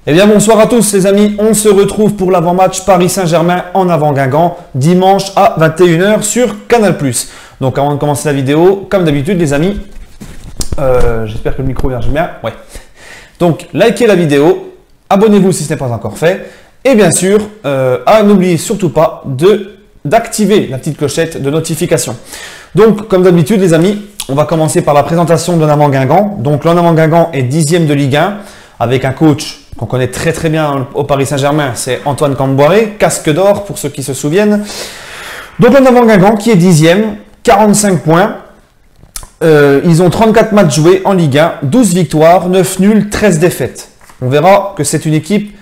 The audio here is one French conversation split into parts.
Eh bien bonsoir à tous les amis, on se retrouve pour l'avant-match Paris Saint-Germain en avant Guingamp, dimanche à 21 h sur Canal+. Donc avant de commencer la vidéo, comme d'habitude les amis, j'espère que le micro vient bien, ouais. Donc likez la vidéo, abonnez-vous si ce n'est pas encore fait, et bien sûr, n'oubliez surtout pas d'activer la petite clochette de notification. Donc comme d'habitude les amis, on va commencer par la présentation de l'Avant Guingamp. Donc l'Avant Guingamp est 10e de Ligue 1, avec un coach qu'on connaît très bien au Paris Saint-Germain, c'est Antoine Camboiré, casque d'or pour ceux qui se souviennent. Donc l'Avant Guingamp qui est 10e, 45 points. Ils ont 34 matchs joués en Ligue 1, 12 victoires, 9 nuls, 13 défaites. On verra que c'est une équipe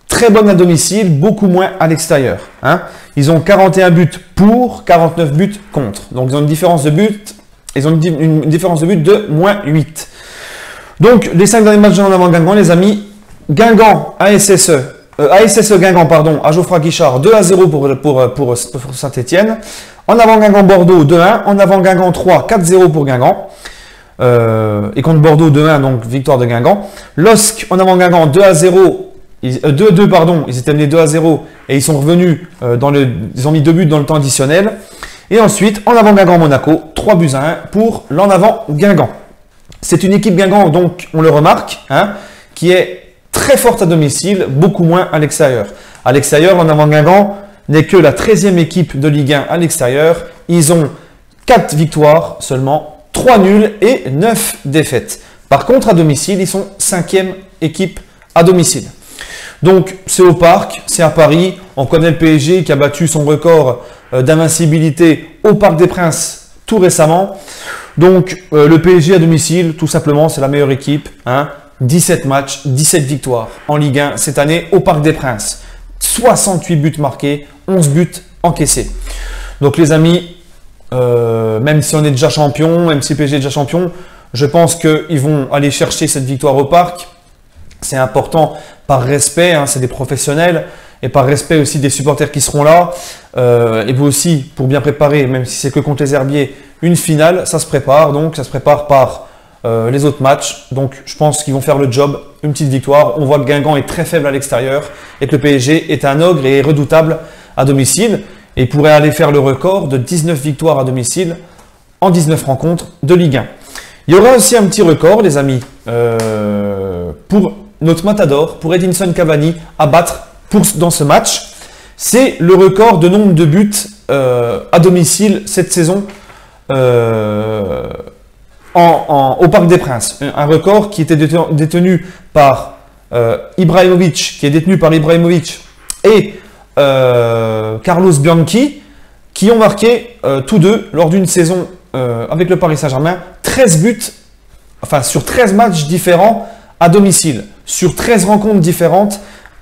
très bonne à domicile, beaucoup moins à l'extérieur. Hein. Ils ont 41 buts pour, 49 buts contre. Donc ils ont une différence de but, une différence de but de moins 8. Donc les 5 derniers matchs de l'Avant Guingamp, les amis, Guingamp, ASSE Guingamp, pardon, à Geoffroy Guichard, 2-0 pour Saint-Etienne. En avant Guingamp Bordeaux, 2-1. En avant Guingamp 3, 4-0 pour Guingamp. Et contre Bordeaux, 2-1, donc victoire de Guingamp. LOSC, en avant Guingamp, 2-2, pardon, ils étaient menés 2-0 et ils sont revenus, ils ont mis 2 buts dans le temps additionnel. Et ensuite, en avant Guingamp Monaco, 3-1 pour l'en avant Guingamp. C'est une équipe Guingamp, donc on le remarque, hein, qui est très forte à domicile, beaucoup moins à l'extérieur. À l'extérieur, l'en avant Guingamp n'est que la 13e équipe de Ligue 1 à l'extérieur. Ils ont 4 victoires seulement, 3 nuls et 9 défaites. Par contre, à domicile, ils sont 5e équipe à domicile. Donc, c'est au Parc, c'est à Paris. On connaît le PSG qui a battu son record d'invincibilité au Parc des Princes tout récemment. Donc, le PSG à domicile, tout simplement, c'est la meilleure équipe. Hein. 17 matchs, 17 victoires en Ligue 1 cette année au Parc des Princes. 68 buts marqués, 11 buts encaissés. Donc les amis, même si on est déjà champion, même si le PSG est déjà champion, je pense qu'ils vont aller chercher cette victoire au Parc. C'est important par respect, hein, c'est des professionnels, et par respect aussi des supporters qui seront là. Et vous aussi, pour bien préparer, même si c'est que contre les Herbiers, une finale, ça se prépare. Donc ça se prépare par les autres matchs. Donc je pense qu'ils vont faire le job, une petite victoire. On voit que Guingamp est très faible à l'extérieur et que le PSG est un ogre et est redoutable à domicile. Et pourrait aller faire le record de 19 victoires à domicile en 19 rencontres de Ligue 1. Il y aura aussi un petit record, les amis, pour notre matador, pour Edinson Cavani, à battre dans ce match. C'est le record de nombre de buts à domicile cette saison au Parc des Princes. Un record qui était détenu par Ibrahimovic, qui est détenu par Ibrahimovic et Carlos Bianchi, qui ont marqué tous deux lors d'une saison avec le Paris Saint-Germain 13 buts, enfin sur 13 matchs différents à domicile, sur 13 rencontres différentes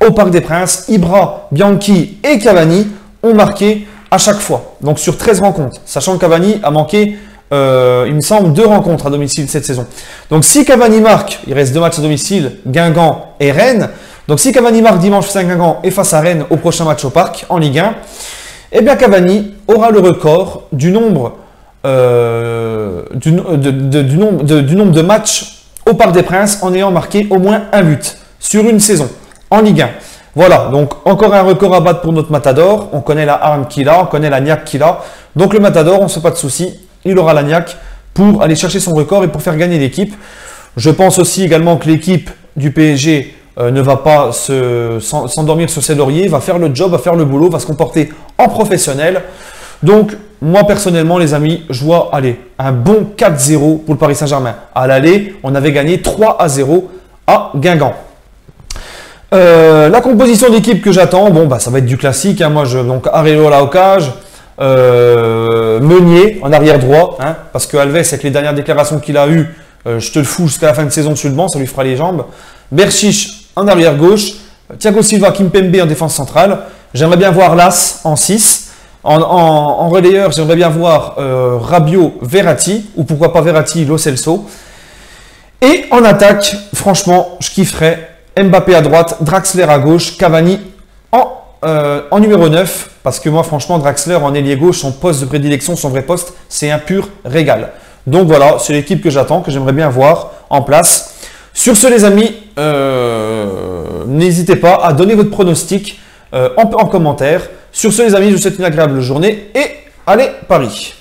au Parc des Princes. Ibra, Bianchi et Cavani ont marqué à chaque fois, donc sur 13 rencontres, sachant que Cavani a manqué il me semble 2 rencontres à domicile cette saison. Donc si Cavani marque, il reste 2 matchs à domicile, Guingamp et Rennes. Donc si Cavani marque dimanche face à Guingamp et face à Rennes au prochain match au Parc en Ligue 1, eh bien Cavani aura le record du nombre de matchs au Parc des Princes en ayant marqué au moins un but sur une saison en Ligue 1. Voilà, donc encore un record à battre pour notre Matador. On connaît la arme qu'il a, on connaît la niaque qu'il a. Donc le Matador, on ne se fait pas de soucis. Il aura la niaque pour aller chercher son record et pour faire gagner l'équipe. Je pense aussi également que l'équipe du PSG ne va pas s'endormir sur ses lauriers, va faire le job, va faire le boulot, va se comporter en professionnel. Donc, moi personnellement, les amis, je vois un bon 4-0 pour le Paris Saint-Germain. À l'aller, on avait gagné 3-0 à Guingamp. La composition d'équipe que j'attends, bon, bah, ça va être du classique. Hein. Moi, donc Areola au cage. Meunier en arrière droit, hein, parce que Alves, avec les dernières déclarations qu'il a eues, je te le fous jusqu'à la fin de saison sur le banc, ça lui fera les jambes. Berchiche en arrière gauche, Thiago Silva, Kimpembe en défense centrale. J'aimerais bien voir Las en 6. En relayeur, j'aimerais bien voir Rabiot, Verratti, ou pourquoi pas Verratti, Lo Celso. Et en attaque, franchement, je kifferais Mbappé à droite, Draxler à gauche, Cavani en numéro 9, parce que moi, franchement, Draxler en ailier gauche, son poste de prédilection, son vrai poste, c'est un pur régal. Donc voilà, c'est l'équipe que j'attends, que j'aimerais bien voir en place. Sur ce, les amis, n'hésitez pas à donner votre pronostic en commentaire. Sur ce les amis, je vous souhaite une agréable journée et allez Paris!